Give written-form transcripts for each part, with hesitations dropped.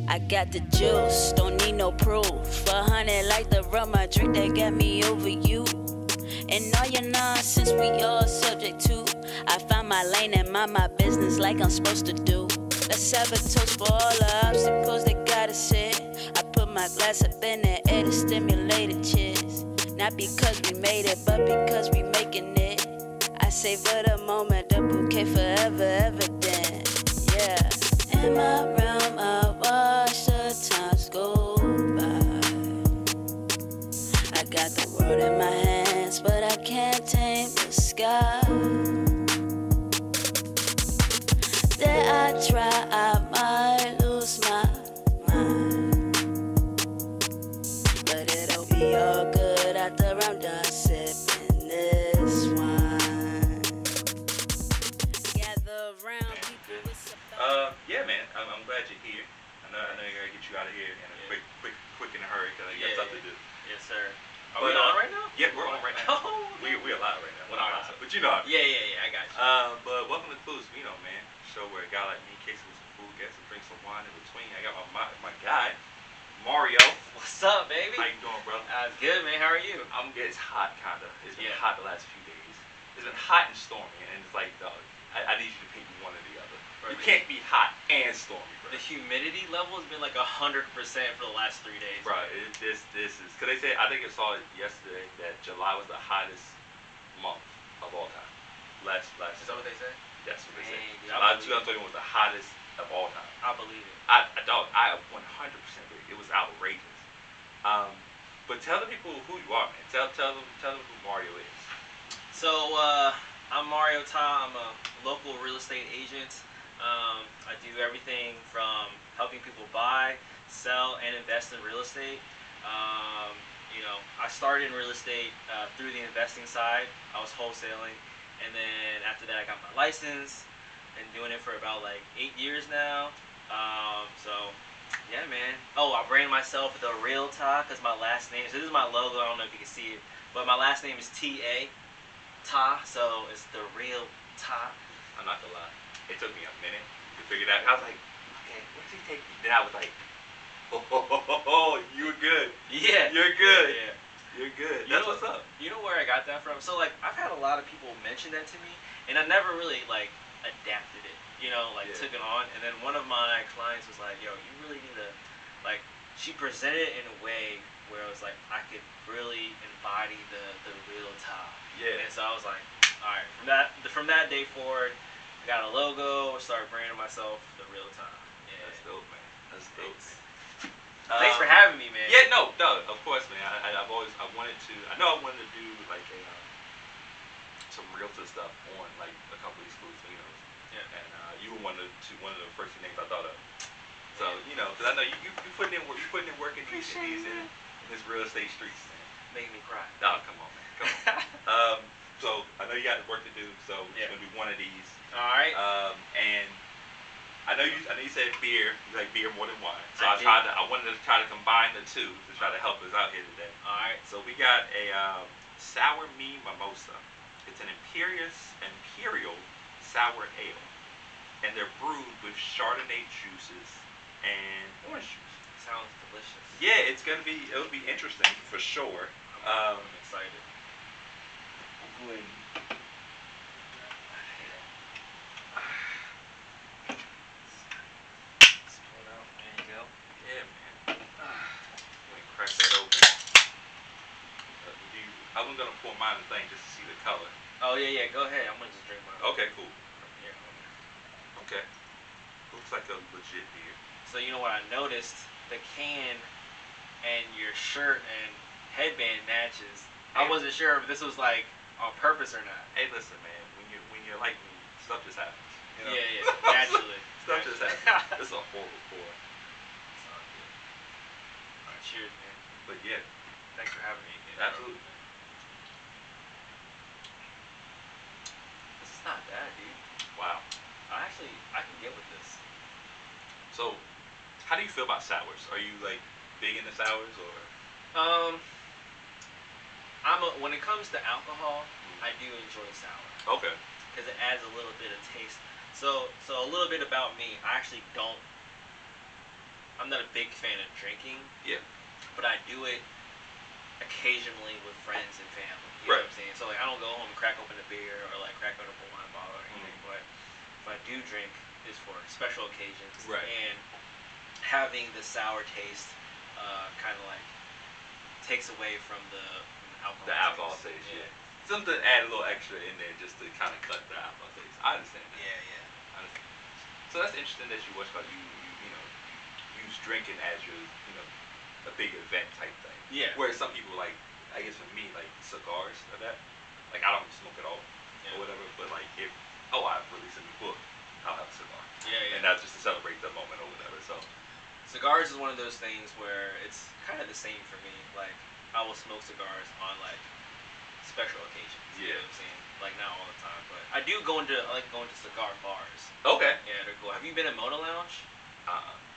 I got the juice, don't need no proof. 100 like the rum I drink that got me over you. And all your nonsense we all subject to. I find my lane and mind my business like I'm supposed to do. Let's have a toast for all the obstacles that got us here. I put my glass up in the air to stimulate the cheers. Not because we made it, but because we making it. I savor the moment, the bouquet forever evident. Yeah. In my realm, I watch the times go by. I got the world in my hands, but I can't tame the sky. Dare I try, I might lose my mind. But it'll be all good after I'm done sipping this wine. Gather around people with some yeah, man. I'm glad you're here. I know you gotta get you out of here in a quick in a hurry because you got stuff to do. Yes, sir. Are we on right now? Yeah, we're on right now. Oh, we're alive right now. We're not live. But you know. Yeah, I got you. But welcome to Clueless Vino, man. Show where a guy like me cases with some food, gets some drinks, some wine in between. I got my guy, Mario. What's up, baby? How you doing, brother? Good, man. How are you? It's hot, kinda. It's been hot the last few days. It's been hot and stormy, and it's like, dog, I need you to pick one or the other. You can't be hot and stormy, bro. The humidity level has been like 100% for the last 3 days. Right. This is because they said, I think I saw it yesterday that July was the hottest month of all time. Last. Is that what they said? That's what they said. Dude, July 2021 was the hottest of all time. I believe it. I 100% believe it was outrageous. But tell the people who you are, man. Tell them who Mario is. So I'm Mario Ta. I'm a local real estate agent. I do everything from helping people buy, sell, and invest in real estate. I started in real estate through the investing side. I was wholesaling, and then after that I got my license. Been doing it for about like 8 years now. Yeah, man. Oh, I brand myself the Real Ta because my last name. So this is my logo. I don't know if you can see it, but my last name is T.A. Ta, so it's the Real Ta. I'm not gonna lie. It took me a minute to figure that out. I was like, okay, what does he take me? Then I was like, oh, you're good. Yeah. You're good. Yeah. You're good. That's what's up. You know where I got that from? So, like, I've had a lot of people mention that to me, and I never really, like, adapted it, took it on. And then one of my clients was like, yo, you really need to, like, she presented it in a way where it was like, I could really embody the Real Ta. Yeah. And so I was like, all right, from that day forward, I got a logo, started branding myself the Real Ta. Yeah. That's dope, man. That's dope, man. Thanks for having me, man. Yeah, no, of course, man. I wanted to do like some realtor stuff on like a couple of these Clueless Vinos. Yeah. And you were one of the first few names I thought of. So because I know you putting in work, in this real estate streets, man. Making me cry. No, come on, man. Come on. So I know you got work to do. So it's gonna be one of these. All right. And I know you said beer. You like beer more than wine. So I wanted to try to combine the two to try to help us out here today. All right. So we got a sour me mimosa. It's an imperial sour ale, and they're brewed with chardonnay juices and orange juice. Sounds delicious. Yeah, it'll be interesting for sure. I'm excited. Go ahead. There you go. Yeah, man. Let me crack that open. I'm gonna pour mine in the thing just to see the color. Oh yeah. Go ahead. I'm gonna just drink mine. Okay, cool. Yeah. Okay. Looks like a legit beer. So you know what I noticed? The can and your shirt and headband matches. I wasn't sure if this was like on purpose or not. Hey, listen, man. When you're like me, stuff just happens. You know? Yeah. Naturally. Stuff just happens. This is a horrible pour. It's all good. All right, cheers, man. But yeah. Thanks for having me again. Absolutely. This is not bad, dude. Wow. I can get with this. So, how do you feel about sours? Are you like big into sours or? When it comes to alcohol, I do enjoy sour. Okay. Because it adds a little bit of taste. So a little bit about me. I actually don't I'm not a big fan of drinking. Yeah. But I do it occasionally with friends and family. You know what I'm saying? So like I don't go home and crack open a beer or like crack open a wine bottle or anything. But if I do drink, it's for special occasions. Right. And having the sour taste kind of like takes away from the alcohol. The alcohol taste, yeah. Something to add a little extra in there just to kind of cut the alcohol taste. I understand that. Yeah. I understand. So that's interesting that you watch about you use drinking as your a big event type thing. Yeah. Whereas some people like, I guess for me, like cigars or that. Like I don't smoke at all or whatever, but like if I release a new book, I'll have a cigar. Yeah. And that's just to celebrate the moment or whatever. So cigars is one of those things where it's kind of the same for me. Like I will smoke cigars on like special occasions. You know what I'm saying? Like not all the time, but I do I like going to cigar bars. Okay. Yeah, they're cool. Have you been at Moto Lounge?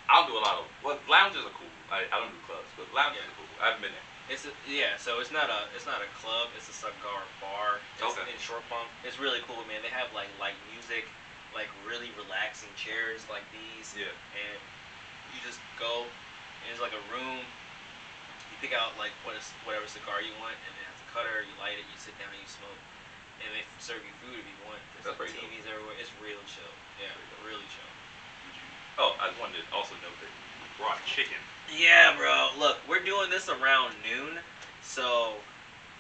I'll do a lot of lounges are cool. I don't do clubs, but lounges are cool. I haven't been there. So it's not a club. It's a cigar bar. It's in Short Pump. It's really cool, man. They have like light music, like really relaxing chairs like these. Yeah. And you just go. And it's like a room. You pick out like whatever cigar you want, and it has a cutter. You light it. You sit down and you smoke. And they serve you food if you want. There's like TVs everywhere. It's real chill. Yeah, really chill. I wanted to also note that you brought chicken. Yeah, bro. Look, we're doing this around noon, so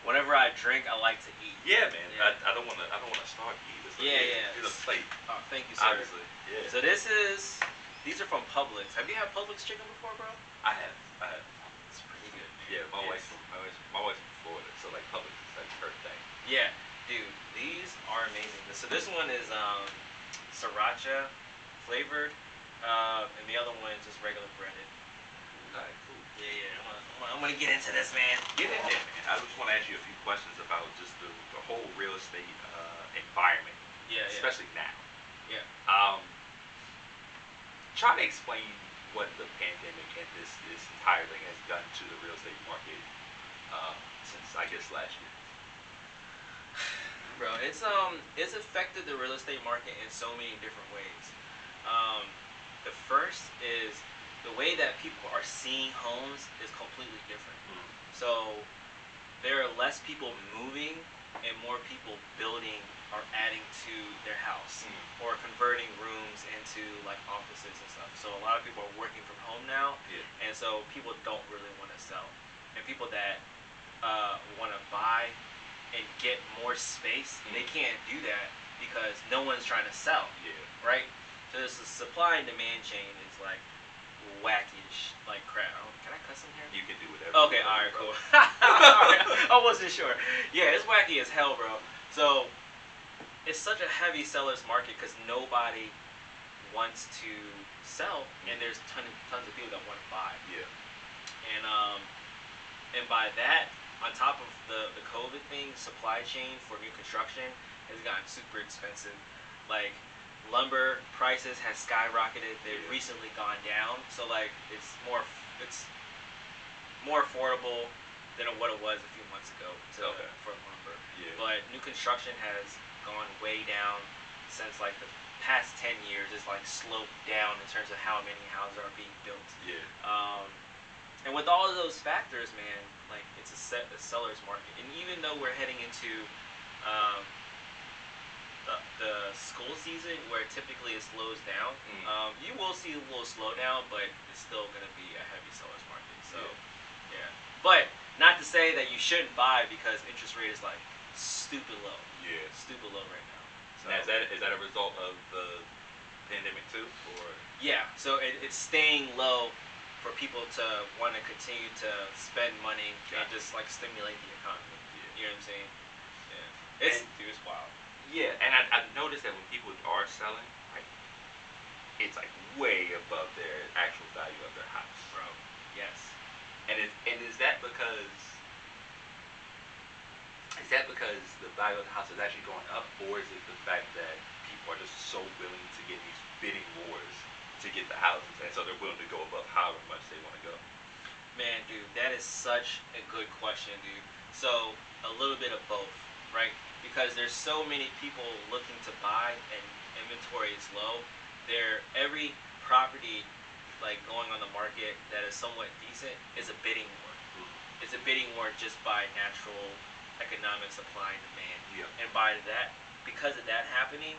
whenever I drink, I like to eat. Yeah, man. Yeah. I don't want to starve you either. So Here's a plate. Oh, thank you, sir. Obviously. Yeah. So these are from Publix. Have you had Publix chicken before, bro? I have. It's pretty good. Yeah, my wife's from Florida, so like Publix is like her thing. Yeah, dude, these are amazing. So this one is sriracha flavored. And the other one is just regular breaded. Alright, cool. Yeah. I'm gonna get into this, man. Get in there, man. I just want to ask you a few questions about just the whole real estate environment. Yeah. Especially now. Yeah. Try to explain what the pandemic and this entire thing has done to the real estate market since I guess last year. Bro, it's affected the real estate market in so many different ways. The first is the way that people are seeing homes is completely different. So there are less people moving and more people building or adding to their house or converting rooms into like offices and stuff. So a lot of people are working from home now, and so people don't really want to sell. And people that want to buy and get more space, they can't do that because no one's trying to sell. Right? So this supply and demand chain is like wacky-ish, like crap. Can I cuss in here? You can do whatever. Okay, alright, cool. Alright, I wasn't sure. Yeah, it's wacky as hell, bro. So it's such a heavy seller's market because nobody wants to sell, and there's tons of people that want to buy. Yeah. And by that, on top of the COVID thing, supply chain for new construction has gotten super expensive. Like lumber prices has skyrocketed. They've recently gone down, so like it's more affordable than what it was a few months ago for lumber. But new construction has gone way down since like the past 10 years. It's like sloped down in terms of how many houses are being built. And with all of those factors, man, like it's a seller's market. And even though we're heading into the school season where typically it slows down, you will see a little slowdown, but it's still going to be a heavy seller's market. So, but not to say that you shouldn't buy because interest rate is like stupid low. Stupid low right now. So, now, is that a result of the pandemic too, or? Yeah. So it's staying low for people to want to continue to spend money and just like stimulate the economy. You know what I'm saying? It's wild. Yeah, and I've noticed that when people are selling, like, it's like way above their actual value of their house. Bro, yes. And is that because the value of the house is actually going up, or is it the fact that people are just so willing to get these bidding wars to get the houses, and so they're willing to go above however much they want to go? Man, dude, that is such a good question, dude. So a little bit of both, right? Because there's so many people looking to buy and inventory is low. Every property like going on the market that is somewhat decent is a bidding war. It's a bidding war just by natural economic supply and demand. Yeah. And by that, because of that happening,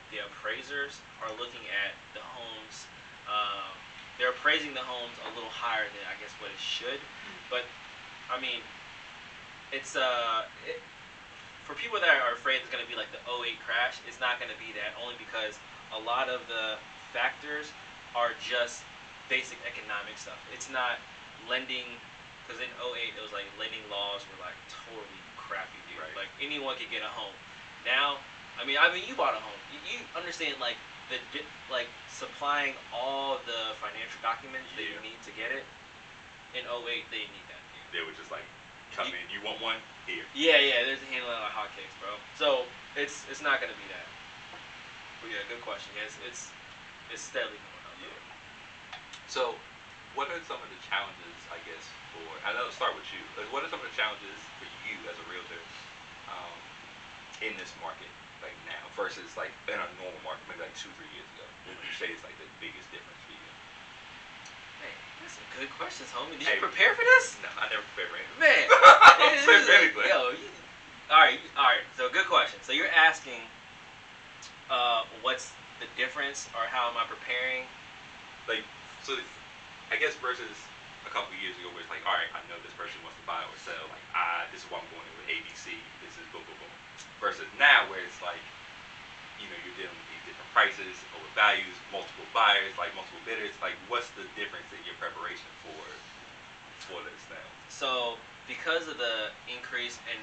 the appraisers are looking at the homes. They're appraising the homes a little higher than I guess what it should. But I mean, it's for people that are afraid it's going to be like the '08 crash. It's not going to be that, only because a lot of the factors are just basic economic stuff. It's not lending. Because in '08, it was like lending laws were like totally crappy, dude. Right. Like anyone could get a home. Now, I mean, you bought a home. You understand like like supplying all the financial documents that you need to get it. In '08, they didn't need that, dude. They would just like come in. You want one here? Yeah. There's a handling like hotcakes, bro. So it's not gonna be that. But yeah, good question. Yeah, it's steadily going up. Yeah. So, what are some of the challenges, I guess, I know, start with you. Like, what are some of the challenges for you as a realtor in this market, like now, versus like in a normal market, maybe like 2-3 years ago? What would you say is like the biggest difference for you? Hey, that's some good questions, homie. Did you prepare for this? No, I never prepared for anything. Man, I don't prepare for anything. All right. So good question. So you're asking, what's the difference, or how am I preparing? Like, so I guess versus a couple of years ago, where it's like, all right, I know this person wants to buy or sell. Like, this is what I'm going in with ABC. This is boom, boom, boom. Versus now, where it's like, you know, you're dealing with these different prices, over values, multiple buyers, like multiple bidders. Like, what's the difference in your preparation for this now? So, because of the increase in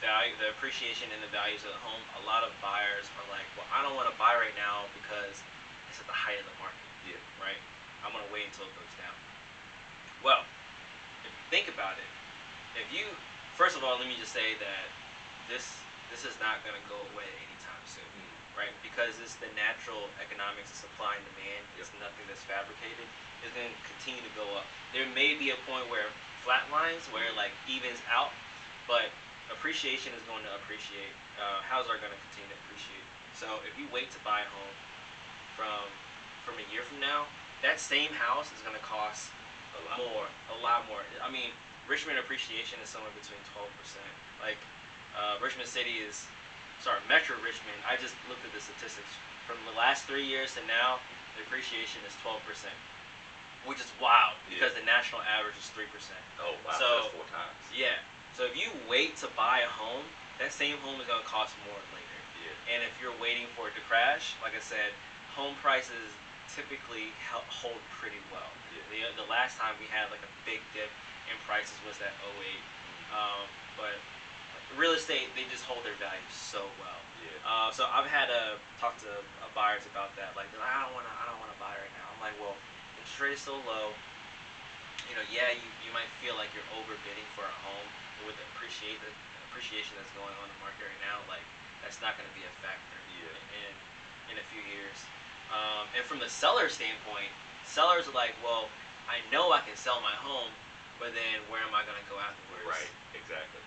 value, the appreciation in the values of the home, a lot of buyers are like, well, I don't want to buy right now because it's at the height of the market. Yeah. Right? I'm going to wait until it goes down. Well, if you think about it, first of all, let me just say that this is not going to go away anytime soon, right? Because it's the natural economics of supply and demand. It's nothing that's fabricated. It's going to continue to go up. There may be a point where it flatlines, where it like evens out, but appreciation is going to appreciate. Houses are going to continue to appreciate. So if you wait to buy a home from a year from now, that same house is going to cost a lot more. I mean, Richmond appreciation is somewhere between 12%. Like, Richmond City Metro Richmond, I just looked at the statistics. From the last 3 years to now, the appreciation is 12%, which is wild, because the national average is 3%. Oh, wow, so that's 4 times. Yeah, so if you wait to buy a home, that same home is going to cost more later. Yeah. And if you're waiting for it to crash, like I said, home prices typically hold pretty well. Yeah. The last time we had like a big dip in prices was that '08. But real estate, they just hold their value so well. Yeah. So I've had to talk to buyers about that. Like, they're like, I don't want to buy right now. I'm like, well, interest rate is so low. You know, yeah, you might feel like you're overbidding for a home, but with the appreciation that's going on in the market right now, like, that's not going to be a factor in a few years. And from the seller standpoint, sellers are like, well, I know I can sell my home, but then where am I going to go afterwards? Right, exactly.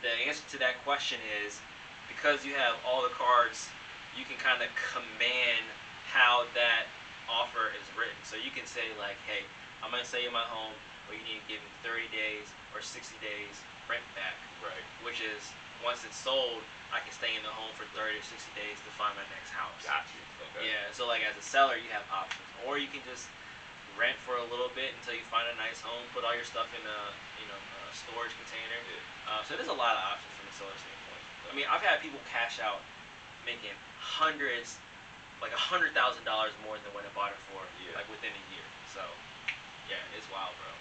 The answer to that question is, because you have all the cards, you can kind of command how that offer is written. So you can say like, hey, I'm going to sell you my home, but you need to give me 30 days or 60 days rent back. Right. Which is, once it's sold, I can stay in the home for 30 or 60 days to find my next house. Gotcha. Okay. Yeah, so like as a seller, you have options. Or you can just rent for a little bit until you find a nice home, put all your stuff in a storage container. Yeah. So there's a lot of options from the seller standpoint. I mean, I've had people cash out making hundreds, like $100,000 more than what I bought it for, like within a year. So yeah, it's wild, bro.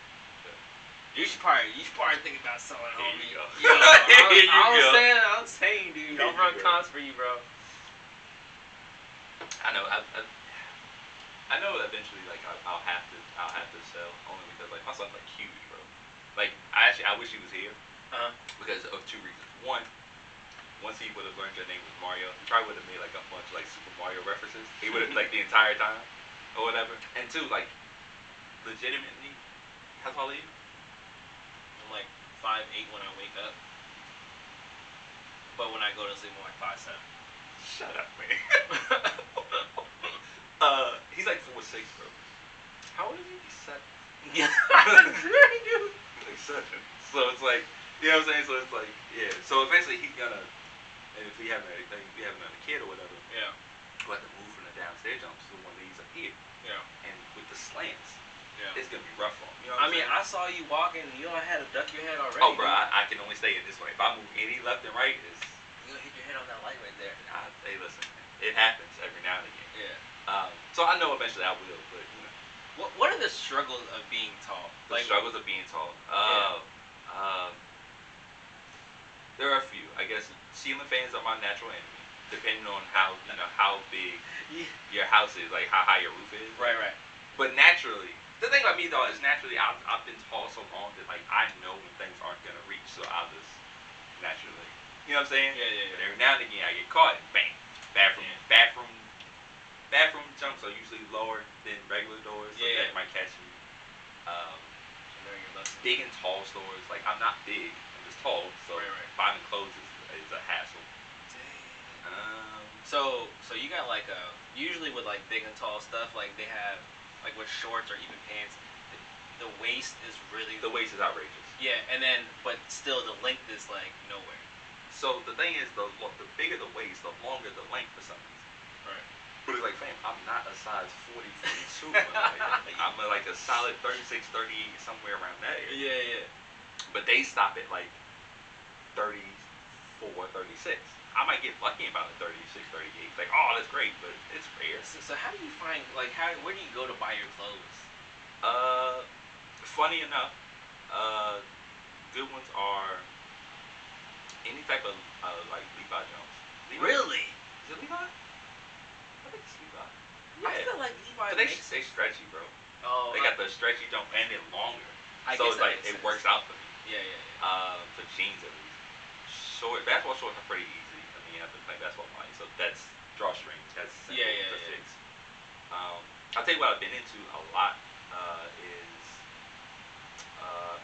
You should probably think about selling home. Here you go. I'm saying, dude. I'll run comps for you, bro. I know. I know eventually, like, I'll have to sell, only because like my son's like huge, bro. Like, I wish he was here. Because of 2 reasons. One, once he would have learned your name was Mario, he probably would have made like a bunch of like Super Mario references. He would have like the entire time, or whatever. And two, like, legitimately, how tall are you? I'm like 5'8" when I wake up, but when I go to sleep, I'm like 5'7". Shut up, man. He's like 4'6", 6, bro. How old is he? He's 7. Yeah. Like 7. So it's like, you know what I'm saying? So it's like, yeah. So eventually he's gonna, and if we have another kid or whatever, Yeah. we'll have to move from the downstairs jumps to one of these up here. Yeah. And with the slants, Yeah. it's gonna be rough on him. You know I what mean, I'm I saw you walking. You don't have to duck your head already. saying? Oh, bro, I can only stay in this way. If I move any left and right, it's. You're gonna hit your head on that light right there. Hey, listen, man. It happens every now and again. Yeah. So I know eventually I will, but you know. What are the struggles of being tall? The struggles of being tall. There are a few. I guess ceiling fans are my natural enemy, depending on how big your house is, like how high your roof is. Right. But naturally, the thing about me though is naturally I've been tall so long that like I know when things aren't gonna reach, so I'll just naturally, you know what I'm saying? Yeah. But every now and again I get caught and bang, bathroom jumps are usually lower than regular doors, so that might catch me. Big and tall stores, like I'm not big, I'm just tall, so finding clothes is a hassle. Dang. So you got like usually with like big and tall stuff, like they have like with shorts or even pants, the waist is really outrageous. Yeah, and then but still the length is like nowhere. So the thing is, the bigger the waist, the longer the length for some reason. Right. But it's like, fam, I'm not a size 40, 42. I'm like a solid 36, 38, somewhere around that area. Yeah. But they stop at like 34, 36. I might get lucky about a 36, 38. It's like, oh, that's great, but it's rare. So how do you find, like, where do you go to buy your clothes? Funny enough, good ones are any type of like Levi Jones. Really? Is it Levi? I think it's Levi. Yeah. I feel like Levi. But they stretchy, bro. Oh. They got the stretchy jump and then longer. So it's like it works out for me. Yeah. For jeans at least. Basketball shorts are pretty easy. I mean, I've been playing basketball all my life, so that's drawstrings. That's simple to fix. I'll tell you what I've been into a lot is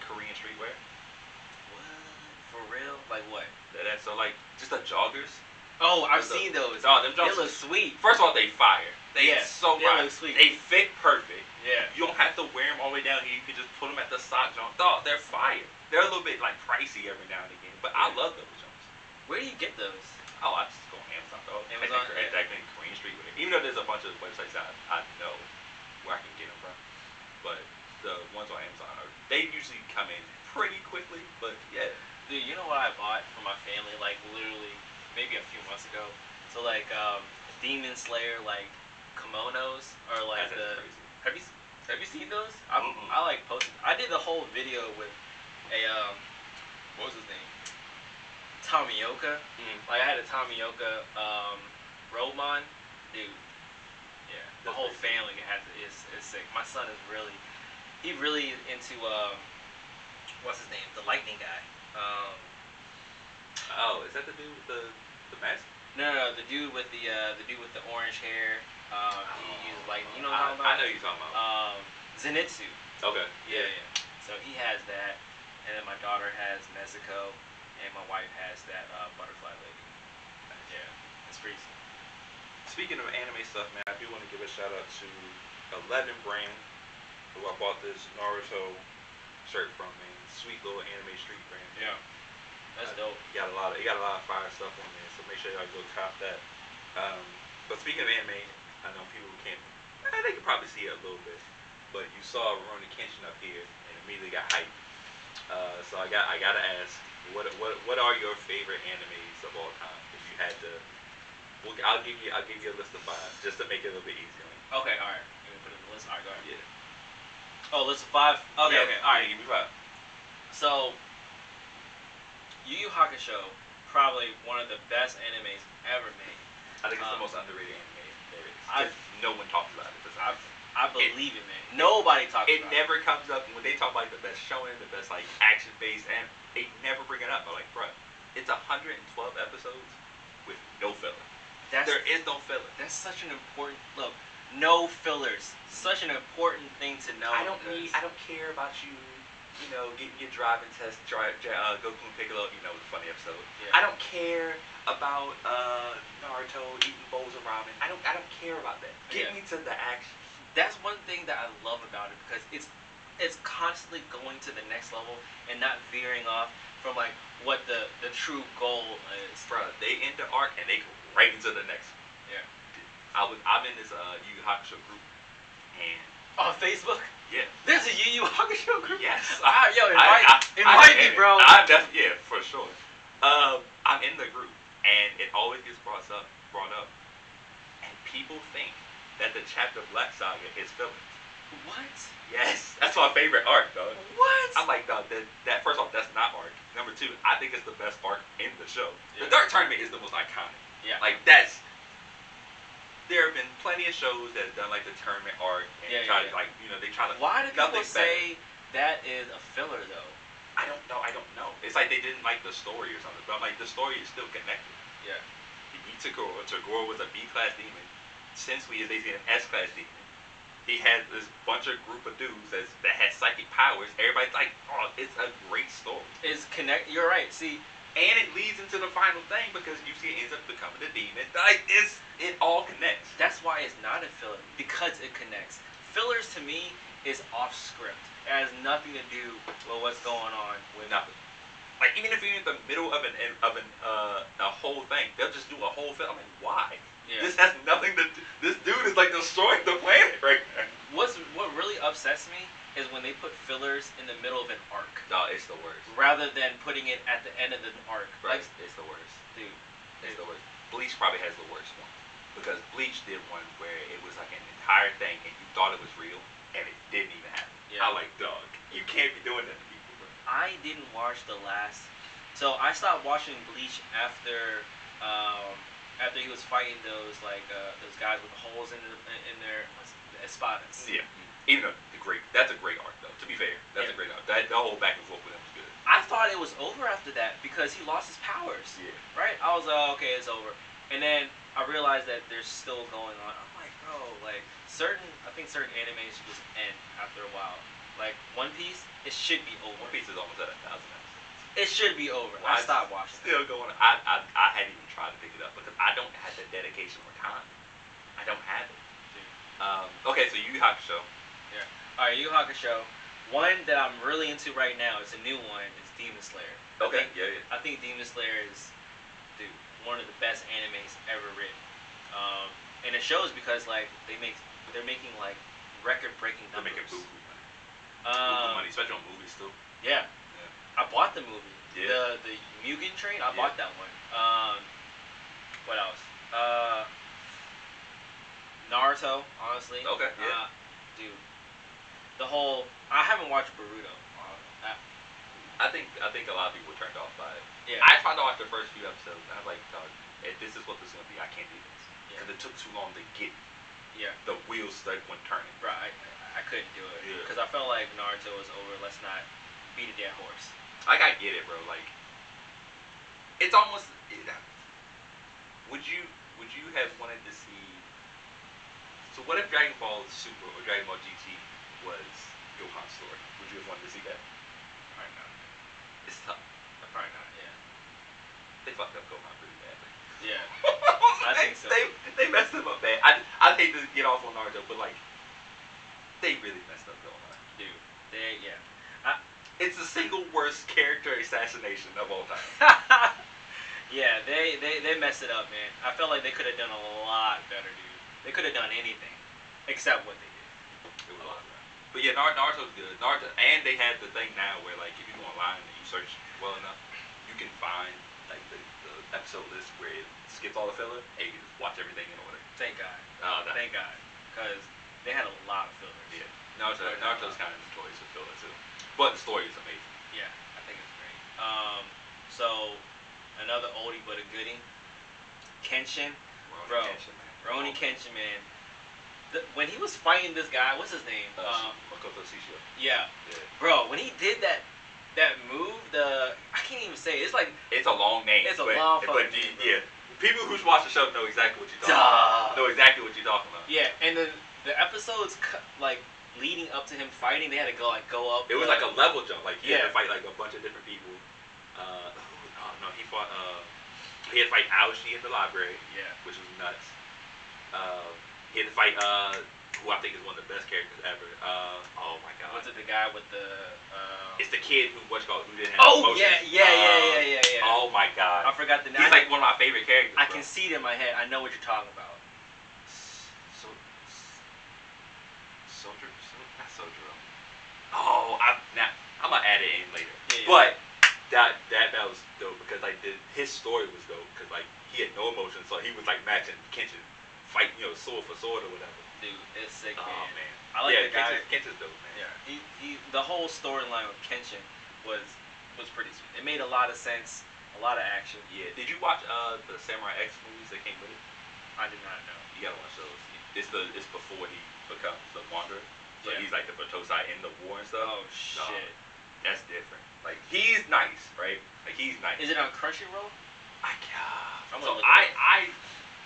Korean streetwear. What? For real? Like what? So like just the joggers. Oh, I've seen those. Oh, them they look sweet. First of all, they fire. They so they look sweet. They fit perfect. Yeah. You don't have to wear them all the way down here. You can just put them at the sock jump. Dog, they're fire. They're a little bit like pricey every now and again, but I love those jumps. Where do you get those? Oh, I just go on Amazon. I think Korean streetwear. Even though there's a bunch of websites I know where I can get them from, but the ones on Amazon they usually come in pretty quickly. But yeah. Dude, you know what I bought for my family? Like literally, maybe a few months ago. So like Demon Slayer like kimonos or like crazy. Have you seen those? I like posted. I did the whole video with a what was his name? Tomioka. Like I had a Tomioka Roman. Dude. Yeah. The whole family is sick. My son is really into what's his name? The lightning guy. Oh, is that the dude with the mask? No, the dude with the orange hair. He uses lightning. You know what I'm talking about? I know you're talking about. Zenitsu. Okay. Yeah. So he has that, and then my daughter has Nezuko, and my wife has that butterfly lady. Yeah, it's pretty sick. Speaking of anime stuff, man, I do want to give a shout out to 11 brand, who I bought this Naruto shirt from, man. Sweet little anime street brand. Yeah. That's dope. He got a lot of fire stuff on there, so make sure y'all go cop that. But speaking of anime, I know people who can't, they can probably see it a little bit, but you saw Rurouni Kenshin up here and immediately got hyped. So I gotta ask, what are your favorite animes of all time? If you had to, I'll give you a list of 5 just to make it a little bit easier. Okay, all right. You want to put it in the list? All right, go ahead. Yeah. Oh, list of 5. Okay, all right. Yeah, give me 5. So, Yu Yu Hakusho, probably one of the best animes ever made. I think it's the most underrated anime there is. No one talks about it. I believe it, man. Nobody talks about it. It never comes up when they talk about like, the best shonen, the best like action-based, and they never bring it up. I'm like, bro, it's 112 episodes with no filler. There is no filler. That's such an important look. No fillers. Such an important thing to know. I don't care about you. You know, getting your driving test, Goku and Piccolo, you know, the funny episode. Yeah. I don't care about Naruto eating bowls of ramen. I don't care about that. Get me to the action. that's one thing that I love about it because it's constantly going to the next level and not veering off from like what the true goal is. Bro, they end the arc and they go right into the next one. Yeah. I'm in this Yu Yu Hakusho group, and on Facebook. yeah, There's a Yu Yu Hakusho group. yes, Yo, invite me, bro. Yeah, for sure. I'm in the group, and it always gets brought up, and people think that the Chapter Black Saga is filler. What? Yes, that's my favorite arc, dog. What? I'm like, dog, that first off, that's not arc. Number two, I think it's the best arc in the show. Yeah. The Dark Tournament is the most iconic. Yeah. Like, there have been plenty of shows that have done like the tournament arc and try to like, they try to. Why do people say that is a filler though? I don't know. It's like they didn't like the story or something. But I'm like, the story is still connected. Yeah. He beat Tagore. Tagore was a B-class demon. Sensui is basically an S-class demon. He had this bunch of group of dudes that had psychic powers. Everybody's like, oh, it's a great story. You're right. See, and it leads into the final thing because you see it ends up becoming the demon. Like, it all connects. That's why it's not a filler, because it connects. Fillers to me is off script. It has nothing to do with what's going on with nothing. Like, even if you're in the middle of a whole thing, they'll just do a whole film. I'm like, why? Yeah. This has nothing to do. This dude is like destroying the planet right now. What really upsets me is when they put fillers in the middle of an arc. No, it's the worst. Rather than putting it at the end of the arc. Right. Like, it's the worst. Dude. It's the worst. Bleach probably has the worst one. Because Bleach did one where it was like an entire thing and you thought it was real and it didn't even happen. Yeah. I'm like, dog, you can't be doing that to people, bro. I didn't watch the last. So I stopped watching Bleach after he was fighting those guys with holes in their espadas. Yeah. Even that's a great arc though. To be fair, that's a great arc. The whole back and forth with him was good. I thought it was over after that because he lost his powers. Yeah. Right? I was okay, it's over. And then I realized that there's still going on. I'm like, bro, like I think certain animes should just end after a while. Like One Piece, it should be over. One Piece is almost at 1,000 episodes. It should be over. I stopped watching. Still going. I hadn't even tried to pick it up because I don't have the dedication or time. I don't have it. Okay, so Yu Yu Hakusho. Yeah. All right, Yu Yu Hakusho. One that I'm really into right now, it's a new one, is Demon Slayer. Okay. I think Demon Slayer is, one of the best animes ever written. And it shows because like they're making like record-breaking numbers. They're making buku money. Buku money, especially on movies too. Yeah. I bought the movie. Yeah. The Mugen Train. I bought that one. What else? Naruto, honestly. Okay. Yeah. Dude, I haven't watched Boruto. I think a lot of people were turned off by it. Yeah. I tried to watch the first few episodes and I was like, dog, if this is what this is gonna be, I can't do this because it took too long to get. Yeah. The wheels started turning. Right. I couldn't do it because I felt like Naruto was over. Let's not beat a dead horse. Like, I get it, bro. Like, it's almost. Would you have wanted to see? So what if Dragon Ball Super or Dragon Ball GT was Gohan's story? Would you have wanted to see that? Probably not. It's tough. Probably not. Yeah. They fucked up Gohan pretty badly. Yeah. I think so. They messed him up bad. I hate to get off on Naruto, but like, they really messed up Gohan. Dude. It's the single worst character assassination of all time. Yeah, they messed it up, man. I felt like they could have done a lot better, dude. They could have done anything except what they did. It was a lot better. But yeah, Naruto's good. Naruto, and they have the thing now where like if you go online and you search well enough, you can find like the episode list where it skips all the filler and you can just watch everything in order. Thank God. Thank God, because they had a lot of fillers. Yeah, Naruto's kind of notorious for filler too, but the story is amazing. Yeah, I think it's great. So another oldie but a goodie, Kenshin. Rurouni Kenshin, man. When he was fighting this guy, what's his name? Makoto Shishio. Yeah. Bro, when he did that move, I can't even say it. It's like it's a long name. It's a long fucking name. Yeah. People who watch the show know exactly what you're talking about. Know exactly what you're talking about. Yeah, and the episodes like leading up to him fighting, they had to go up. It was like a level jump. Like he had to fight like a bunch of different people. He fought. He had to fight Aoshi in the library. Yeah. Which was nuts. He had to fight who who I think is one of the best characters ever. Oh my god. Was it the guy with the? It's the kid who didn't have emotions. Yeah. Oh my god. I forgot the name. He's like one of my favorite characters. I can see it in my head. I know what you're talking about. Not Soldier. Oh, I'm gonna add it in later. Yeah. But that was dope because like his story was dope because like he had no emotion, so he was like matching Kenshin, fight sword for sword or whatever. Dude, it's sick, man. Oh man, I like the guy. Kenshin's dope, man. Yeah, he the whole storyline with Kenshin was pretty sweet. It made a lot of sense, a lot of action. Yeah. Did you watch the Samurai X movies that came with it? I did not know. You gotta watch those. It's before he becomes the Wanderer. So Yeah. he's like the Batosai in the war and stuff. Oh shit. That's different. Like he's nice, right? Like he's nice. Is it on Crunchyroll? I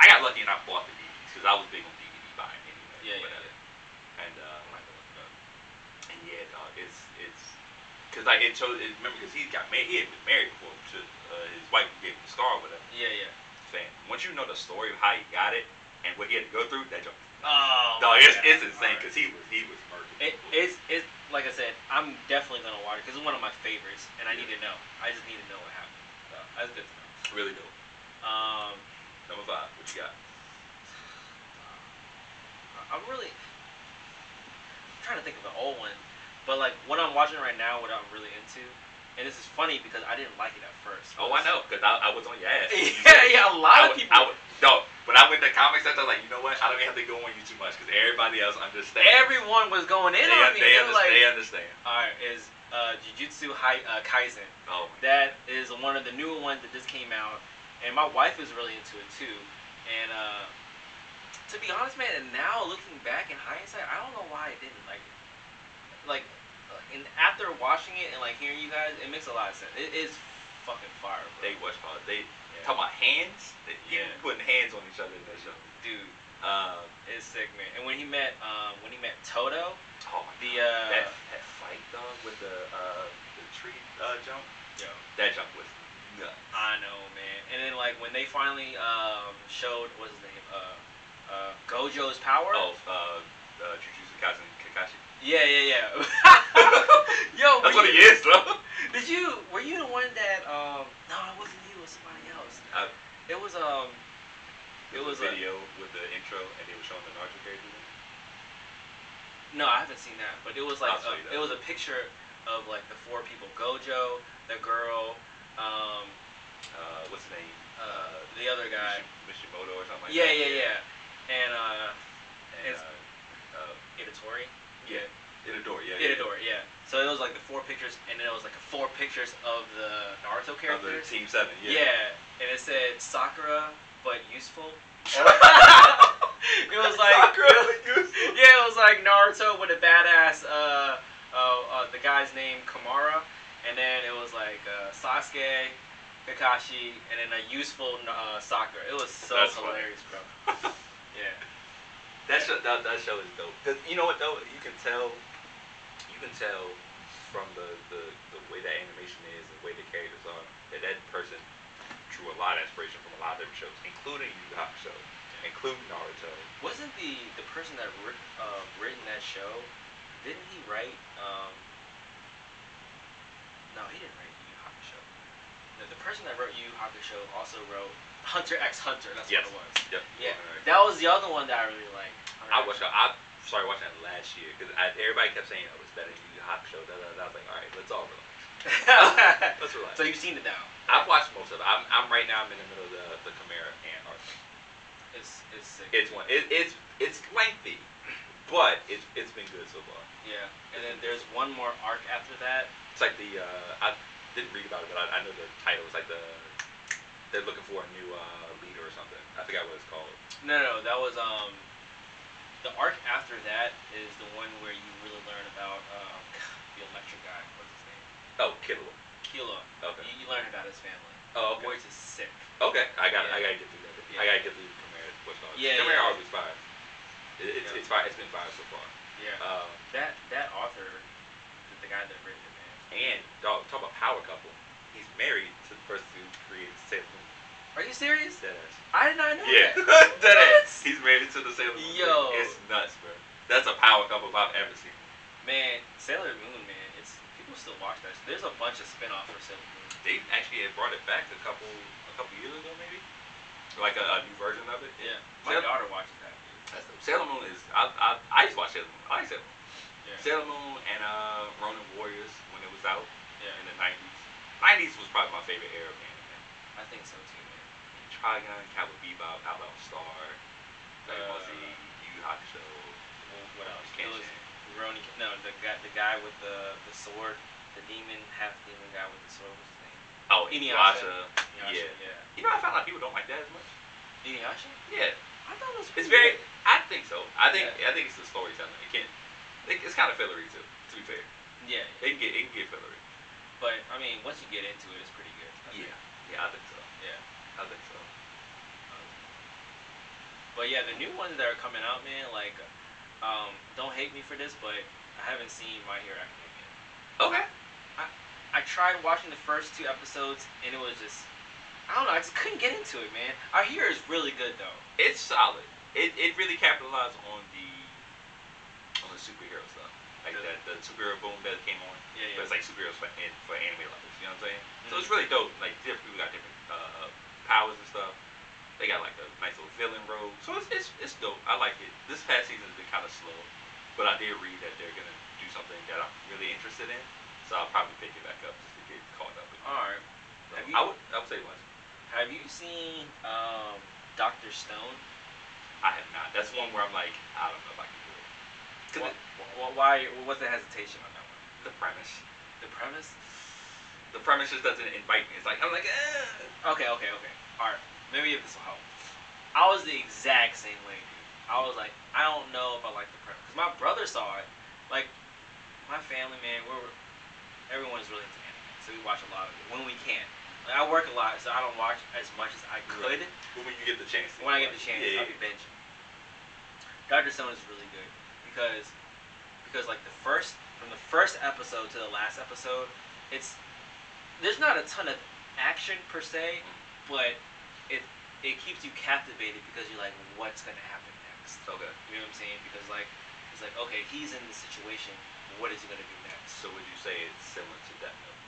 got lucky and I bought the DVDs because I was big on DVD buying anyway. Yeah. And and yeah, dog, it's because like it shows. Remember, because he got married. He had been married before to his wife who gave him the scar or whatever. Yeah. Saying once you know the story of how he got it and what he had to go through, that joke. Oh. No, it's insane because he was murdered. It's like I said, I'm definitely gonna watch it because it's one of my favorites, and I need to know. I just need to know what happened. So that's good to know. Really dope. Number 5, what you got? I'm trying to think of an old one, but like what I'm watching right now, what I'm really into, and this is funny because I didn't like it at first. Oh, I know, because I was on your ass. Yeah, a lot of people. When I went to comics, I was like, you know what? I don't even have to go on you too much because everybody else understands. Everyone was going in on me. They understand. All right, is Jujutsu Kaisen. Oh. That is one of the newer ones that just came out, and my wife is really into it too. And to be honest, man, and now looking back in hindsight, I don't know why I didn't like it. Like, and after watching it and like hearing you guys, it makes a lot of sense. It is fucking fire, bro. They talking about hands. People putting hands on each other in that show. Dude, it's sick, man. And when he met Toto, oh my God. That fight dog with the tree jump. Yo, that jump was nuts. I know, man. And then like when they finally showed what's his name, Gojo's power. Oh, Jujutsu Kaisen Kakashi. Yeah. Yo, that's what he is, though. Were you the one that no, it wasn't you, it was somebody else. It was a video with the intro and they were showing the Naruto characters. No, I haven't seen that, but it was like it was a picture of like the 4 people: Gojo, the girl, what's his name? The other guy, Mishimoto or something like that. Yeah. And Itadori. Yeah. Itadori, yeah. Itadori, yeah. So it was like the 4 pictures, and then it was like 4 pictures of the Naruto characters. Of the Team 7, yeah. Yeah, and it said Sakura, but useful. It was like Sakura, but useful. Yeah, it was like Naruto with a badass, the guy's name Kamara, and then it was like Sasuke, Kakashi, and then a useful Sakura. It was so hilarious, bro. Yeah. That show is dope. Cause you know what though, you can tell from the way that animation is, the way the characters are, that person drew a lot of inspiration from a lot of different shows, including Yu Yu Hakusho, including Naruto. Wasn't the person that written that show? Didn't he write? No, he didn't write Yu Yu Hakusho. The person that wrote Yu Yu Hakusho also wrote Hunter x Hunter. That's what it was. Yep. Yeah. That was the other one that I really liked. I started watching that last year because everybody kept saying it was better than Yu Yu Hakusho. I was like, all right, let's all relax. Let's relax. So you've seen it now? I've watched most of it. I'm right now. I'm in the middle of the Chimera and arc. It's sick. It's lengthy, but it's been good so far. Yeah. And then there's one more arc after that. It's like I didn't read about it, but I know the title. It's like they're looking for a new leader or something. I forgot what it's called. No, that was the arc after that is the one where you really learn about the electric guy. What's his name? Oh, Killua. Okay. You learn about his family. Oh, okay. Which is sick. Okay, I gotta get through that. Yeah. I gotta get through Chimera. Chimera always fire. It's fire. It's been fire so far. Yeah. That author, the guy that wrote it, man. And talk about power couple. He's married to the person who created Sailor Moon. Are you serious? Deadass. I did not know Yeah, that. deadass. He's married to the Sailor Moon. Yo. It's nuts, bro. That's a power couple if I've ever seen. Man, Sailor Moon, man, people still watch that. There's a bunch of spin-offs for Sailor Moon. They actually had brought it back a couple years ago, maybe, like a new version of it. Yeah, my daughter watches that. Sailor Moon is. I used to watch Sailor Moon. I like Sailor Moon. Yeah. Sailor Moon and Ronin Warriors when it was out. Yeah. In the 90s. 90s was probably my favorite era of anime. I think so too, man. Trigun, Cowboy Bebop, Outlaw Star, Dragon Ball Z, Yu Yu Hakusho. What else? Kenshin. Rurouni Kenshin. No, the guy with the sword, the demon, half demon guy with the sword. What's his name? Oh, Inuyasha. Yeah. You know, I found out people don't like that as much. Inuyasha? Yeah. I thought it was. It's very. I think so. I think it's the storytelling. It's kind of fillery too. To be fair. Yeah. It can get fillery. But I mean, once you get into it, it's pretty good. I think so. Yeah. I think so. But yeah, the new ones that are coming out, man, like, don't hate me for this, but I haven't seen My Hero Academia. Okay. I tried watching the first 2 episodes, and it was just, I don't know, I just couldn't get into it, man. Our Hero is really good, though. It's solid. It really capitalized on the superhero stuff. Like the superhero boom that came on. Yeah. But it's like superheroes for anime lovers, you know what I'm saying? So it's really dope. Like different people got different powers and stuff. They got like a nice little villain robe. So it's dope. I like it. This past season has been kind of slow, but I did read that they're gonna do something that I'm really interested in. So I'll probably pick it back up just to get caught up again. All right. So I would say watch it. Have you seen Dr. Stone? I have not. That's one where I'm like, I don't know if I can do it. Why? What's the hesitation on that one? The premise. The premise? The premise just doesn't invite me. It's like I'm like, Okay. All right. Maybe if this will help. I was the exact same way, dude. I was like, I don't know if I like the premise. Because my brother saw it. Like, my family, man, everyone's really into anime. So we watch a lot of it when we can. Like, I work a lot, so I don't watch as much as I could. But when you get the chance. When I get the chance, I'll be binging. Dr. Stone is really good. Because like from the first episode to the last episode, there's not a ton of action per se, but it keeps you captivated because you're like, what's gonna happen next? Okay. You know what I'm saying? Because like it's like, okay, he's in this situation, what is he gonna do next? So would you say it's similar to Death Note?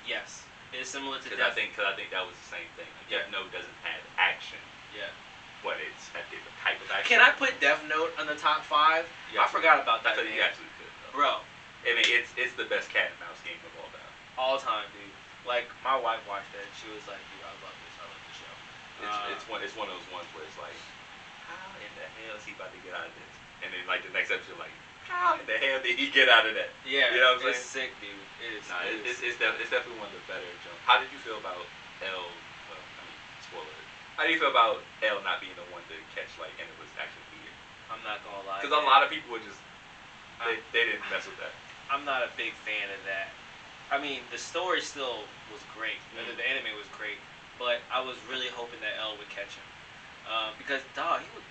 Yes, it is similar to Death Note. Because I think that was the same thing. Like, Death Note doesn't have action. Yeah. But it's a different type of action. Can I put Death Note on the top 5? I forgot about that. You actually could, bro. I mean, it's the best cat and mouse game of all time. All time, dude. Like my wife watched it. She was like, "Dude, I love this. I love this show." It's one of those ones where it's like, how in the hell is he about to get out of this? And then like the next episode, like, how in the hell did he get out of that? Yeah, you know what I'm it's saying? sick, dude. It is. Nah, it's definitely one of the better jumps. How did you feel about L? Well, I mean, spoiler. How do you feel about L not being the one to catch and it was actually here? I'm not gonna lie. Because a lot of people were just they didn't mess with that. I'm not a big fan of that. I mean, the story still was great. Mm-hmm. The anime was great, but I was really hoping that L would catch him because dog, he would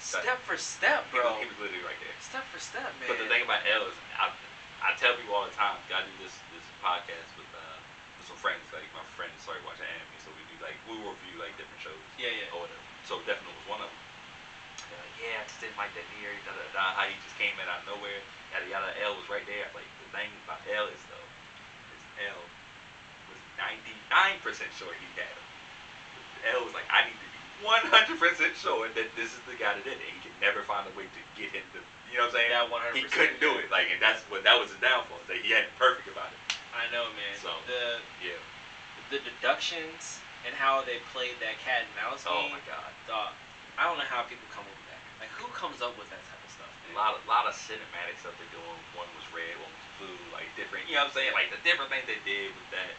step for step, bro. He was literally right there. Step for step, man. But the thing about L is, I tell people all the time. I do this podcast with some friends. Like my friends started watching anime, so we review different shows. Yeah. Or whatever. So Death Note was one of them. They're like, yeah, I just didn't like that near. How he just came in out of nowhere. Yada yada. L was right there. Like the thing about L is though, L was 99% sure he had him. L was like, I need to be 100% sure that this is the guy that did it. He could never find a way to get him to, you know what I'm saying? Yeah, 100%. He couldn't do it. And that was his downfall. That he had it perfect about it. I know, man. So the deductions and how they played that cat and mouse game. Oh my god. Dog, I don't know how people come up with that. Like, who comes up with that type of stuff? A lot of cinematic stuff they're doing. One was red, one was blue, different. You know what I'm saying? The different things they did with that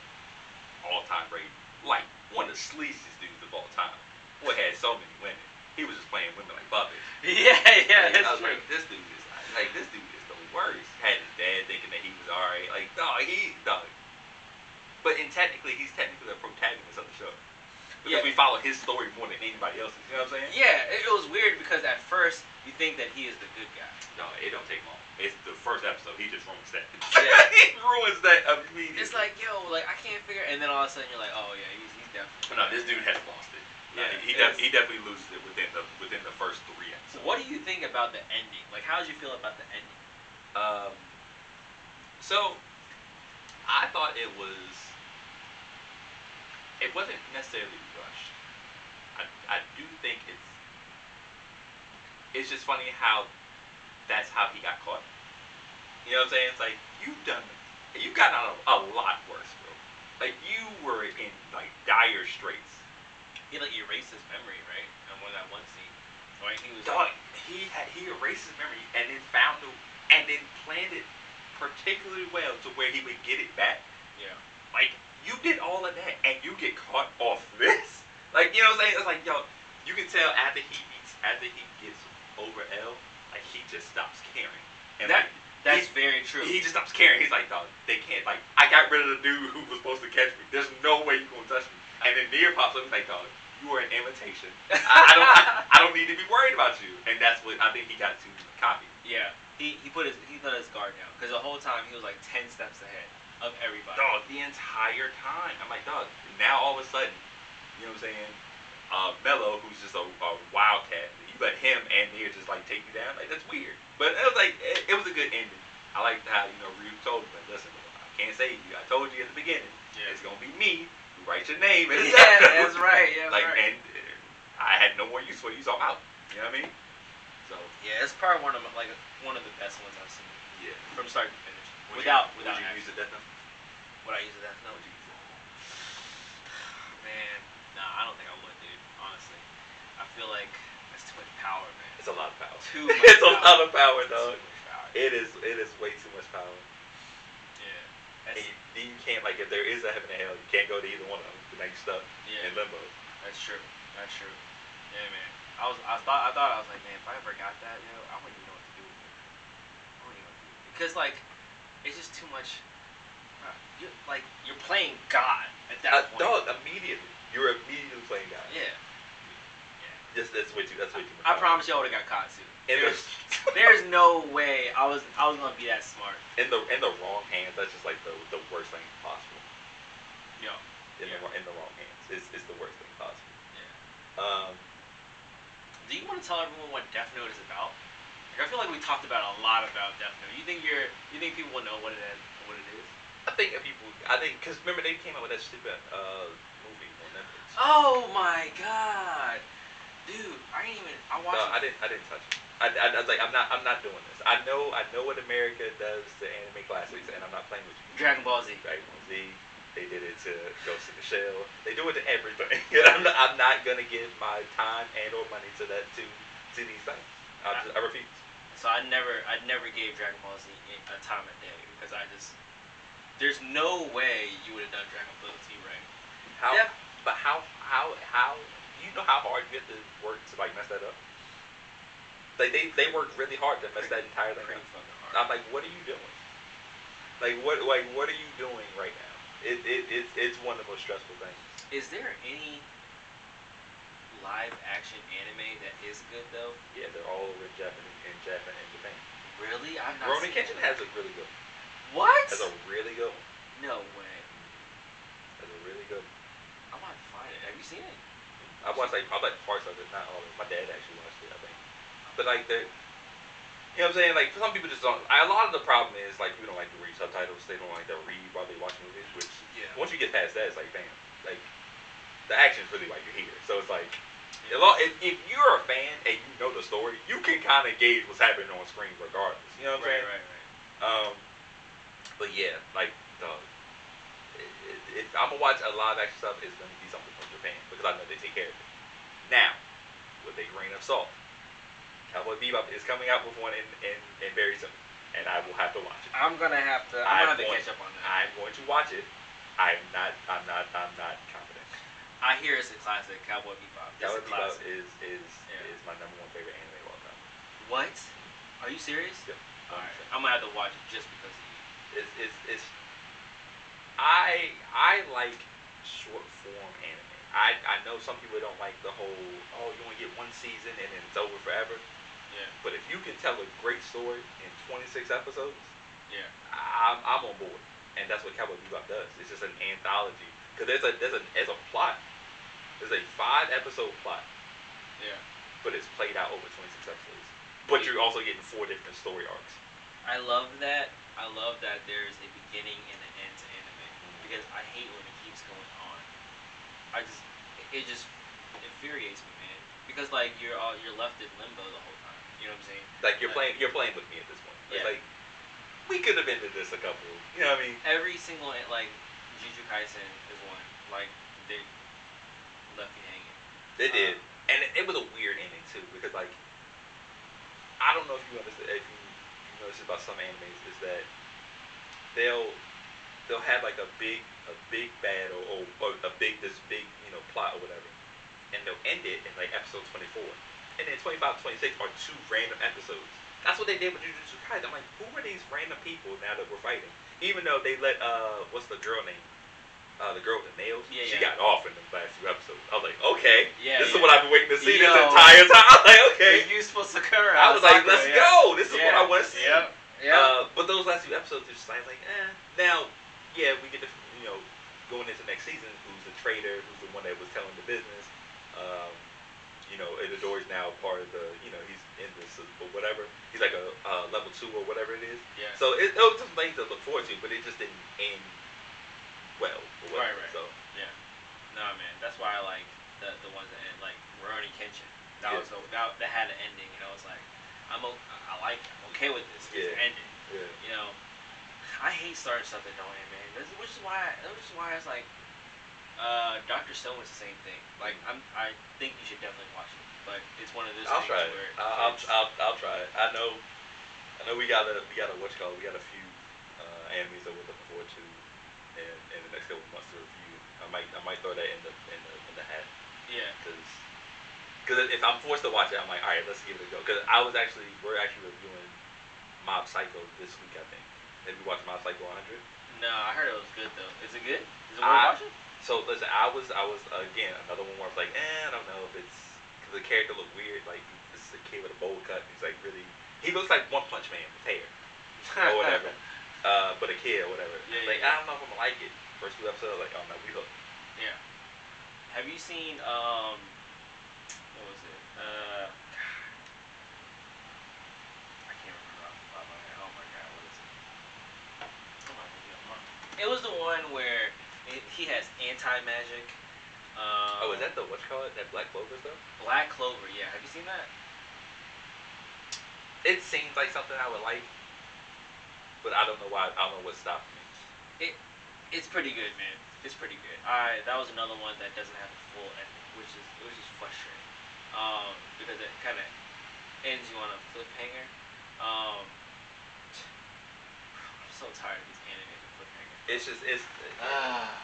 all-time rating. One of the sleaziest dudes of all time. Boy had so many women. He was just playing women like puppets. Yeah. I was like, this dude is the worst. Had his dad thinking that he was alright. Dog. But technically, he's technically the protagonist of the show. Because we follow his story more than anybody else's. You know what I'm saying? Yeah, it was weird because at first you think that he is the good guy. No, it don't take long. It's the first episode. He just ruins that. Yeah. He ruins that immediately. It's like, yo, I can't figure. And then all of a sudden you're like, oh yeah, he's definitely. No, this dude has lost it. No, Yeah, he definitely loses it within the first 3 episodes. What do you think about the ending? Like, how did you feel about the ending? So I thought it wasn't necessarily rushed. I do think it's just funny how that's how he got caught. You know what I'm saying? It's like you've gotten out a lot worse, bro. Like you were in like dire straits. He like erased his memory, right? And that one scene, right? He was Dog, he erased his memory and then and then planned it particularly well to where he would get it back. Yeah. Like you did all of that and you get caught off this. Like you know what I'm saying? It's like yo, you can tell after he gets over L, like he just stops caring. And that's very true. He just stops caring. He's like, dog, they can't. Like I got rid of the dude who was supposed to catch me. There's no way you gonna touch me. And then Nia pops up. He's like, dog, you are an imitation. I don't need to be worried about you. And that's what I think he got too cocky. Yeah. He let his guard down because the whole time he was like 10 steps ahead of everybody. Dog, the entire time. I'm like, dog. Now all of a sudden, you know what I'm saying? Mello, who's just a wildcat, you let him and Nia just like take you down. Like that's weird. But it was like it was a good ending. I liked how Ryu told him, like, listen, I can't save you. I told you at the beginning. Yeah. It's gonna be me who writes your name. And that's right. Yeah, like right. and I had no more use for you, so I'm out. You know what I mean? So yeah, it's probably one of the best ones I've seen. Yeah. From start to finish. Would without you use the Death Note? Would I use the Death Note? Would you use it? Man, nah, I don't think I would, dude. Honestly, I feel like that's too much power, man. It's a lot of power. Too much. It's a lot of power, dog. Too much power. It is way too much power. Yeah. And you can't, like, if there is a heaven and hell, you can't go to either one of them. You're like stuck in limbo. That's true. That's true. Yeah, man. I thought I was like, man, if I ever got that, I wouldn't even know what to do with it. I wouldn't even know what to do with it. Because like, it's just too much. You're playing God at that point. Dog, immediately. You're immediately playing God. Yeah. That's way too much. I promise you I would have got caught too. And There's no way I was gonna be that smart. In the wrong hands, that's just like the worst thing possible. Yeah. In the wrong hands, it's the worst thing possible. Yeah. Do you want to tell everyone what Death Note is about? Like, I feel like we talked about a lot about Death Note. You think people will know what it is? I think because remember they came out with that stupid movie on Netflix. Oh my god, dude! I watched. No, I didn't touch it. I was like, I'm not doing this. I know what America does to anime classics, and I'm not playing with you. Dragon Ball Z. Dragon Ball Z. They did it to Ghost in the Shell. They do it to everything. I'm not gonna give my time and or money to these things. I refuse. So I never gave Dragon Ball Z a time of day because there's no way you would have done Dragon Ball Z right. How? Yeah. But how? You know how hard you have to work to like mess that up. Like they worked really hard to mess that entire thing up. I'm like, what are you doing? Like what are you doing right now? It's one of the most stressful things. Is there any live action anime that is good though? Yeah, they're all over in Japan and Japan. Really? I've not Rurouni seen Kenshin has a really good one. What? Has a really good one. No way. Has a really good one. I want to find it. Have you seen it? I watched parts of it, not all of it. My dad actually watched it, I think. But like you know what I'm saying? Like some people just don't. A lot of the problem is like people don't like to read subtitles. They don't like to read while they watch movies. Which once you get past that, it's like bam. Like the action is really why you're here. So it's like if you're a fan and you know the story, you can kind of gauge what's happening on screen regardless. You know what I'm saying? Right. But yeah, like if I'm gonna watch a live action stuff, it's gonna be something from Japan because I know they take care of it. Now, with a grain of salt, Cowboy Bebop is coming out with one in very soon, and I will have to watch it. I'm gonna have to catch up on that. I'm going to watch it. I'm not confident. I hear it's a classic, Cowboy Bebop. Cowboy Bebop is my #1 favorite anime of all time. What? Are you serious? Yeah. Alright. I'm gonna have to watch it just because of you. I like short form anime. I know some people don't like the whole you only get one season and then it's over forever. Yeah. But if you can tell a great story in 26 episodes, I'm on board. And that's what Cowboy Bebop does. It's just an anthology because there's a plot. It's a 5-episode plot, Yeah. but it's played out over 26 episodes. But you're also getting 4 different story arcs. I love that. I love that there's a beginning and an end to anime because I hate when it keeps going on. It just infuriates me, man. Because like you're left in limbo the whole time. You know what I'm saying? Like you're playing with me at this point. It's Yeah. like we could have ended this a couple. You know what I mean? Every single like Jujutsu Kaisen is one. Like they left me hanging. They did, and it was a weird ending too because like I don't know if you understand if you know this about some animes is that they'll have like a big bad or a big plot or whatever, and they'll end it in like episode 24, and then 25 26 are 2 random episodes. That's what they did with Jujutsu Kaisen. I'm like, who are these random people now that we're fighting? Even though they let what's the girl name? The girl with the nails. Yeah, she yeah. got off in the last 2 episodes. I was like, okay, this is Yeah. what I've been waiting to see this Yo. entire time. I was like, okay. The useful Sakura. I was like, let's yeah. go. This is what I want to see. Yep. Yeah. But those last 2 episodes, it's just like, Now, yeah, we get to, going into next season, who's the trader, who's the one that was telling the business. Itadori's now part of the, he's in this or whatever. He's like a level 2 or whatever it is. Yeah. So it was some things to look forward to, but it just didn't end well. Or whatever. Right. So Yeah. No, man. That's why I like the ones that end, like Rurouni Kenshin. That Yeah. was that had an ending. It's like I like it. I'm okay with this. It's ending. yeah. I hate starting stuff that don't end, man. Which is why it's like Dr. Stone is the same thing. Like I think you should definitely watch it, but it's one of those I'll things try it. where I'll try it. I know we got a few animes that we're looking forward to in the next couple of months to review. I might throw that in the hat. Yeah. Because if I'm forced to watch it, I'm like, all right, let's give it a go. Because we're actually reviewing Mob Psycho this week, I think. Have you watched Mob Psycho 100? No, I heard it was good though. Is it good? Is it worth watching? So listen, I was again another one where I was like, I don't know if it's because the character looked weird. Like this is a kid with a bowl cut. He's like he looks like One Punch Man with hair or whatever, but a kid or whatever. Yeah. I don't know if I'm gonna like it. First 2 episodes, like, oh no, we hooked. Yeah. Have you seen what was it? I can't remember off the top of my head. Oh my god, what is it? Come on, it was the one where he has anti-magic. Is that the what you call it? That Black Clover stuff? Black Clover, yeah. Have you seen that? It seems like something I would like, but I don't know why. I don't know what stopped me. It's pretty good, man. It's pretty good. That was another one that doesn't have a full ending, which is frustrating. Because it kind of ends you on a cliffhanger. I'm so tired of these anime with cliffhangers.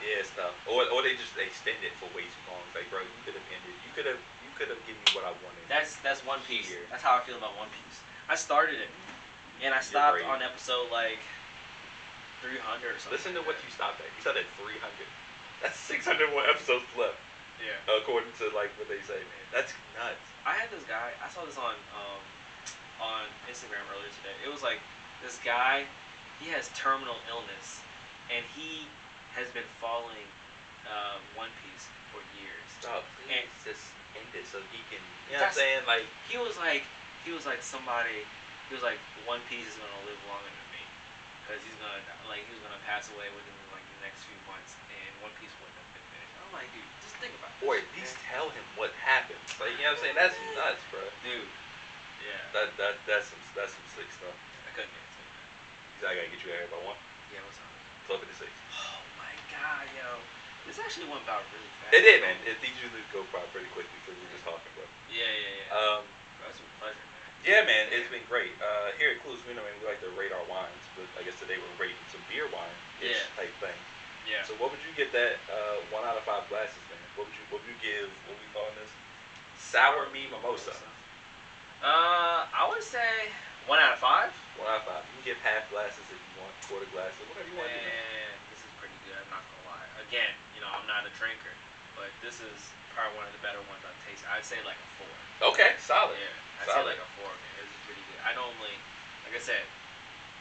It's tough. Or they just extend it for way too long. It's like, bro, you could have ended. You could have given me what I wanted. That's One Piece. Here. That's how I feel about One Piece. I started it, and I stopped on episode like 300 or something. Listen to what you stopped at. You stopped at 300. That's 600 more episodes left. Yeah. According to like what they say, man. That's nuts. I had this guy. I saw this on Instagram earlier today. It was like this guy. He has terminal illness, and he has been following One Piece for years. Oh, please just end it so he can. You know what I'm saying? Like he was like somebody. He was like One Piece is gonna live longer than me because he was gonna pass away within like the next few months, and One Piece wouldn't have been finished. I'm like, dude, just think about it. Or at least tell him what happened. Like, you know what I'm saying? That's nuts, bro. Dude. Yeah. That's some sick stuff. I couldn't get it. I gotta get you out here by 1. Yeah, what's up? 12:56. Oh my god, yo. This actually went about really fast. It did, man. These usually go by pretty quickly because we're just talking, bro. Yeah. That's a pleasure, man. Yeah, man. It's been great. Here at Clueless Vino, man, we like to rate our wines, but I guess today we're rating some beer wine type thing. Yeah. So what would you give that 1 out of 5 glasses, man? What would you give? What we calling this? Sour Me Mimosa. I would say 1 out of 5. 1 out of 5. You can give half glasses if you want, quarter glasses, whatever you want to do. Man, this is pretty good. I'm not gonna lie. Again, I'm not a drinker, but this is probably one of the better ones I've tasted. I'd say like a 4. Okay, solid. Yeah, I'd say like a 4, man. This is pretty good. I normally, like I said,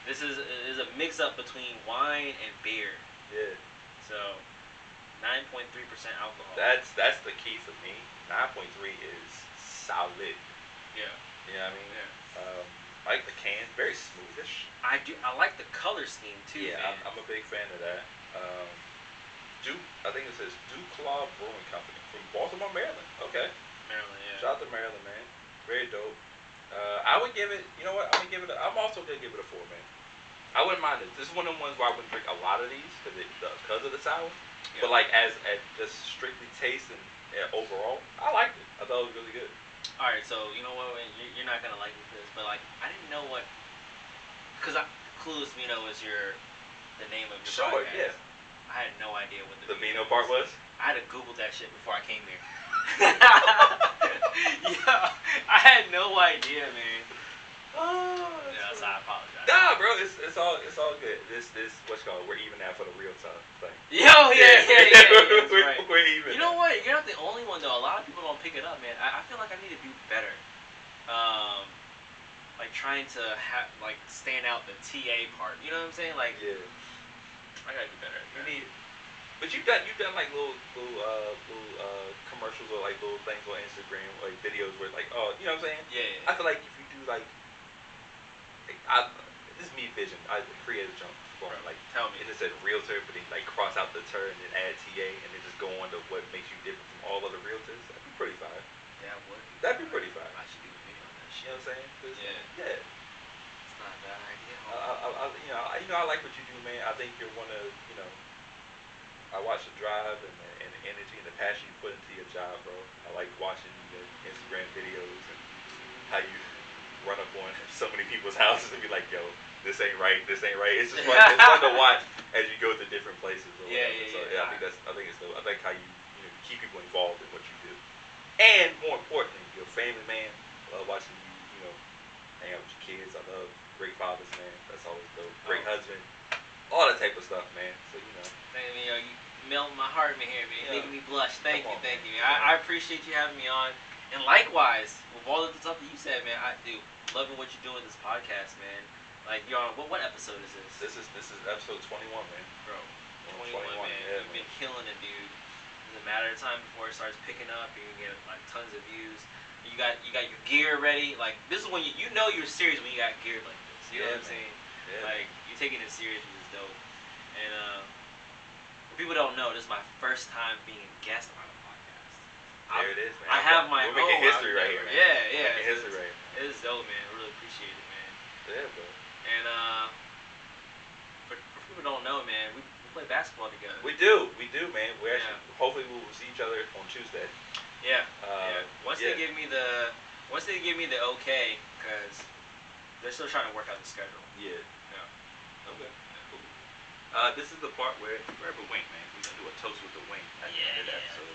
this is a mix up between wine and beer. Yeah. So 9.3% alcohol. That's the key for me. 9.3 is solid. Yeah. You know what I mean? Yeah. I like the can, very smoothish. I do. I like the color scheme too. Yeah, man. I'm a big fan of that. I think it says DuClaw Brewing Company from Baltimore, Maryland. Okay. Maryland, yeah. Shout out to Maryland, man. Very dope. I would give it. You know what? I'm also gonna give it a 4, man. I wouldn't mind it. This is one of the ones where I wouldn't drink a lot of these because of the sour. Yeah. But like as just strictly taste and overall, I liked it. I thought it was really good. All right, so you know what? You're not gonna like me for this, but like I didn't know what, because Clueless Vino is the name of your podcast. Yeah. I had no idea what the Vino part was. I had to Google that shit before I came here. Yeah, I had no idea, man. Oh, yeah, so I apologize. Nah, bro, it's all good. This what's called we're even out for the real time thing. Yo, yeah. Right. We're even. You know what? You're not the only one though. A lot of people don't pick it up, man. I feel like I need to do better. Like trying to stand out the TA part. You know what I'm saying? Like, yeah. I gotta do better. You need. But you've done like little commercials or like little things on Instagram, like videos where like, oh, you know what I'm saying? Yeah. I feel like if you do like this is me vision. I created a jump for it. Like, tell me. And it said realtor, but then like cross out the turn and then add TA and then just go on to what makes you different from all other realtors. That'd be pretty fire. Yeah, what? That'd be pretty fire. I should do a video on that shit. You know what I'm saying? Yeah. It's not a bad idea. I like what you do, man. I think you're one of, I watch the drive and the energy and the passion you put into your job, bro. I like watching your Instagram videos and how you run up on so many people's houses and be like, yo, this ain't right. It's just fun. It's fun to watch as you go to different places. Or yeah. So I think it's dope. I like how you keep people involved in what you do, and more importantly, you're a family man. I love watching you, hang out with your kids. I love great fathers, man. That's always dope. Great husband, all that type of stuff, man. So you melt my heart, man. Here, man. Making me blush. Thank you. I appreciate you having me on. And likewise, with all of the stuff that you said, man, I do loving what you're doing with this podcast, man. Like, you're on what episode is this? This is episode 21, man. Bro, 21, man. Yeah, You've been killing it, dude. It's a matter of time before it starts picking up. You're gonna get like tons of views. You got your gear ready. Like, this is when you know you're serious when you got gear like this. You know what I'm saying? Yeah. Like, you're taking it serious, which is dope. And for people don't know, this is my first time being a guest on a podcast. There it is, man. I have my own. We're making history right here, man. Yeah. Making history right here. It is dope, man. I really appreciate it, man. Yeah, bro. And for people who don't know, man, we play basketball together. We do, man. We actually hopefully we'll see each other on Tuesday. Yeah. Once they give me the okay, because they're still trying to work out the schedule. Yeah. Okay. Cool. This is the part where grab a wing, man. We're gonna do a toast with the wing.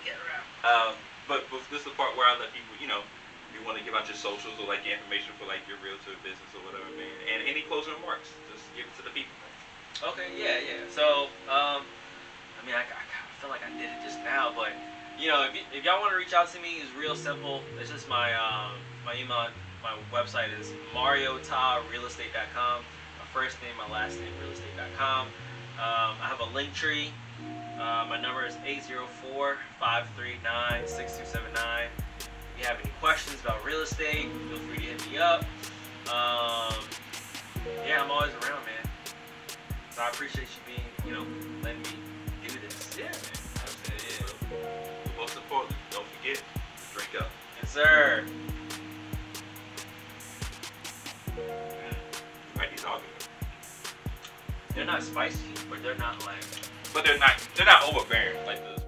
Get around. But this is the part where I let people, if you want to give out your socials or like your information for like your realtor business or whatever, man, and any closing remarks, just give it to the people, man. Okay. Yeah. So, I feel like I did it just now, but if y'all want to reach out to me, it's real simple. It's just my email. My website is mariotarealestate.com. My first name, my last name, realestate.com. I have a link tree. My number is 804-539-6279. If you have any questions about real estate, feel free to hit me up. I'm always around, man. So I appreciate you being, letting me do this. Yeah, man. But most importantly, don't forget to drink up. Yes, sir. Like these all good. They're not spicy, but they're not like. But they're not overbearing like the